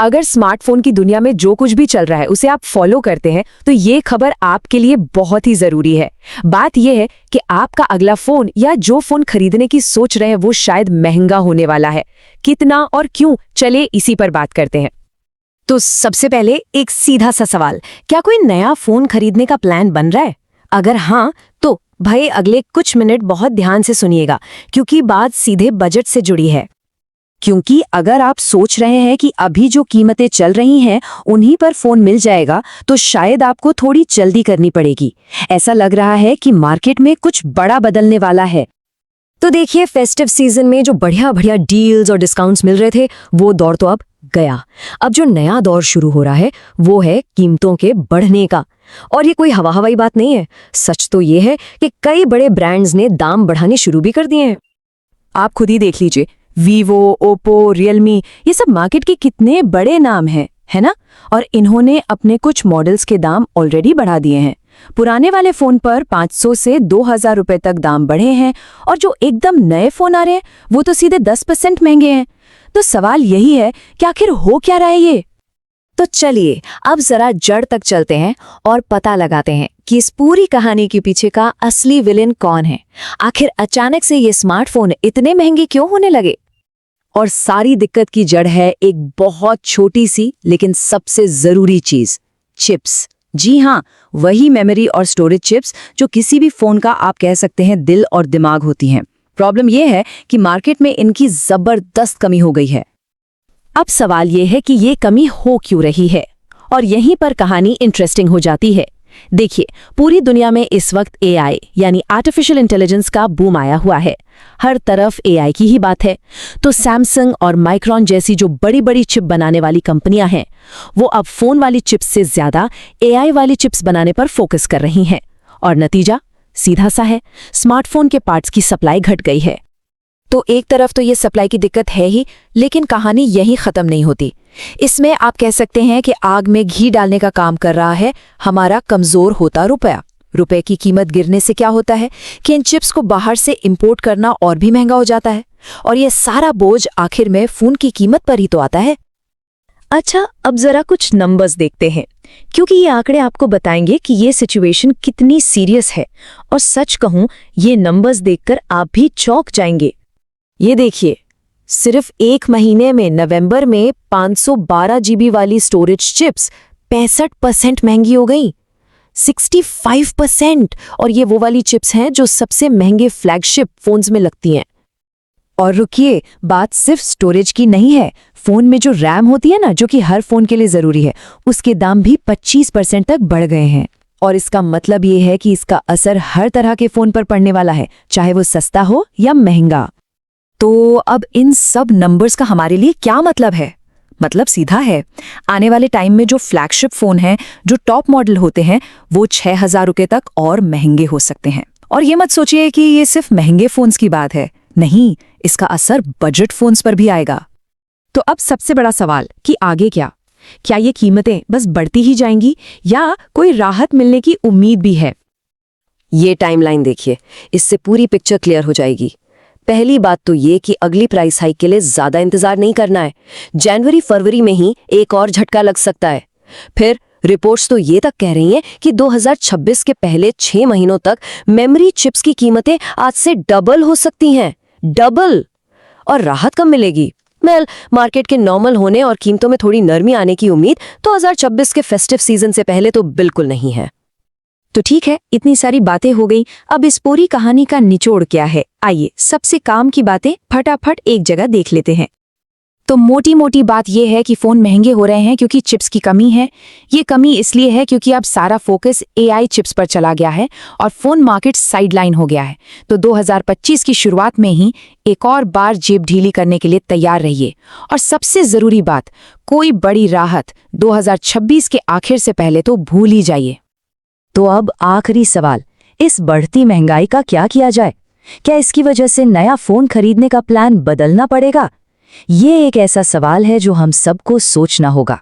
अगर स्मार्टफोन की दुनिया में जो कुछ भी चल रहा है उसे आप फॉलो करते हैं तो ये खबर आपके लिए बहुत ही जरूरी है। बात यह है कि आपका अगला फोन या जो फोन खरीदने की सोच रहे हैं वो शायद महंगा होने वाला है। कितना और क्यों, चले इसी पर बात करते हैं। तो सबसे पहले एक सीधा सा सवाल, क्या कोई नया फोन खरीदने का प्लान बन रहा है? अगर हाँ तो भाई अगले कुछ मिनट बहुत ध्यान से सुनिएगा, क्योंकि बात सीधे बजट से जुड़ी है। क्योंकि अगर आप सोच रहे हैं कि अभी जो कीमतें चल रही हैं उन्हीं पर फोन मिल जाएगा तो शायद आपको थोड़ी जल्दी करनी पड़ेगी। ऐसा लग रहा है कि मार्केट में कुछ बड़ा बदलने वाला है। तो देखिए, फेस्टिव सीजन में जो बढ़िया बढ़िया डील्स और डिस्काउंट्स मिल रहे थे वो दौर तो अब गया। अब जो नया दौर शुरू हो रहा है वो है कीमतों के बढ़ने का। और ये कोई हवाई बात नहीं है। सच तो ये है कि कई बड़े ब्रांड्स ने दाम बढ़ाने शुरू भी कर दिए हैं। आप खुद ही देख लीजिए, वीवो, ओप्पो, रियलमी, ये सब मार्केट के कितने बड़े नाम हैं, है ना? और इन्होंने अपने कुछ मॉडल्स के दाम ऑलरेडी बढ़ा दिए हैं। पुराने वाले फोन पर 500 से 2000 रुपए तक दाम बढ़े हैं और जो एकदम नए फोन आ रहे हैं वो तो सीधे 10% महंगे हैं। तो सवाल यही है कि आखिर हो क्या रहा है ये? तो चलिए अब जरा जड़ तक चलते हैं और पता लगाते हैं कि इस पूरी कहानी के पीछे का असली विलेन कौन है। आखिर अचानक से ये स्मार्टफोन इतने महंगे क्यों होने लगे? और सारी दिक्कत की जड़ है एक बहुत छोटी सी लेकिन सबसे जरूरी चीज, चिप्स। जी हाँ, वही मेमोरी और स्टोरेज चिप्स जो किसी भी फोन का आप कह सकते हैं दिल और दिमाग होती हैं। प्रॉब्लम यह है कि मार्केट में इनकी जबरदस्त कमी हो गई है। अब सवाल यह है कि ये कमी हो क्यों रही है, और यहीं पर कहानी इंटरेस्टिंग हो जाती है। देखिए, पूरी दुनिया में इस वक्त एआई यानी आर्टिफिशियल इंटेलिजेंस का बूम आया हुआ है। हर तरफ एआई की ही बात है। तो सैमसंग और माइक्रॉन जैसी जो बड़ी बड़ी चिप बनाने वाली कंपनियां हैं वो अब फोन वाली चिप्स से ज्यादा एआई वाली चिप्स बनाने पर फोकस कर रही हैं। और नतीजा सीधा सा है, स्मार्टफोन के पार्ट्स की सप्लाई घट गई है। तो एक तरफ तो ये सप्लाई की दिक्कत है ही, लेकिन कहानी यहीं खत्म नहीं होती। इसमें आप कह सकते हैं कि आग में घी डालने का काम कर रहा है हमारा कमजोर होता रुपया। रुपए की कीमत गिरने से क्या होता है कि इन चिप्स को बाहर से इंपोर्ट करना और भी महंगा हो जाता है, और ये सारा बोझ आखिर में फोन की कीमत पर ही तो आता है। अच्छा, अब जरा कुछ नंबर्स देखते हैं, क्योंकि ये आंकड़े आपको बताएंगे कि ये सिचुएशन कितनी सीरियस है। और सच कहूं, ये नंबर्स देखकर आप भी चौंक जाएंगे। ये देखिए, सिर्फ एक महीने में नवंबर में 512 जीबी वाली स्टोरेज चिप्स 65% महंगी हो गई। 65%। और ये वो वाली चिप्स हैं जो सबसे महंगे फ्लैगशिप फोन्स में लगती हैं। और रुकिए, बात सिर्फ स्टोरेज की नहीं है। फोन में जो रैम होती है ना, जो कि हर फोन के लिए जरूरी है, उसके दाम भी 25% तक बढ़ गए हैं। और इसका मतलब ये है कि इसका असर हर तरह के फोन पर पड़ने वाला है, चाहे वो सस्ता हो या महंगा। तो अब इन सब नंबर्स का हमारे लिए क्या मतलब है? मतलब सीधा है, आने वाले टाइम में जो फ्लैगशिप फोन हैं, जो टॉप मॉडल होते हैं, वो 6000 रुपए तक और महंगे हो सकते हैं। और ये मत सोचिए कि ये सिर्फ महंगे फोन्स की बात है, नहीं, इसका असर बजट फोन्स पर भी आएगा। तो अब सबसे बड़ा सवाल कि आगे क्या? क्या ये कीमतें बस बढ़ती ही जाएंगी या कोई राहत मिलने की उम्मीद भी है? ये टाइमलाइन देखिए, इससे पूरी पिक्चर क्लियर हो जाएगी। पहली बात तो ये कि अगली प्राइस हाइक के लिए ज्यादा इंतजार नहीं करना है। जनवरी फरवरी में ही एक और झटका लग सकता है। फिर रिपोर्ट्स तो ये तक कह रही हैं कि 2026 के पहले 6 महीनों तक मेमोरी चिप्स की कीमतें आज से डबल हो सकती हैं। डबल! और राहत कब मिलेगी? मार्केट के नॉर्मल होने और कीमतों में थोड़ी नरमी आने की उम्मीद 2026 के फेस्टिव सीजन से पहले तो बिल्कुल नहीं है। तो ठीक है, इतनी सारी बातें हो गई। अब इस पूरी कहानी का निचोड़ क्या है? आइए सबसे काम की बातें फटाफट एक जगह देख लेते हैं। तो मोटी मोटी बात यह है कि फोन महंगे हो रहे हैं क्योंकि चिप्स की कमी है। ये कमी इसलिए है क्योंकि अब सारा फोकस एआई चिप्स पर चला गया है और फोन मार्केट साइडलाइन हो गया है। तो 2025 की शुरुआत में ही एक और बार जेब ढीली करने के लिए तैयार रहिए। और सबसे जरूरी बात, कोई बड़ी राहत 2026 के आखिर से पहले तो भूल ही जाइए। तो अब आखिरी सवाल, इस बढ़ती महंगाई का क्या किया जाए? क्या इसकी वजह से नया फोन खरीदने का प्लान बदलना पड़ेगा? ये एक ऐसा सवाल है जो हम सबको सोचना होगा।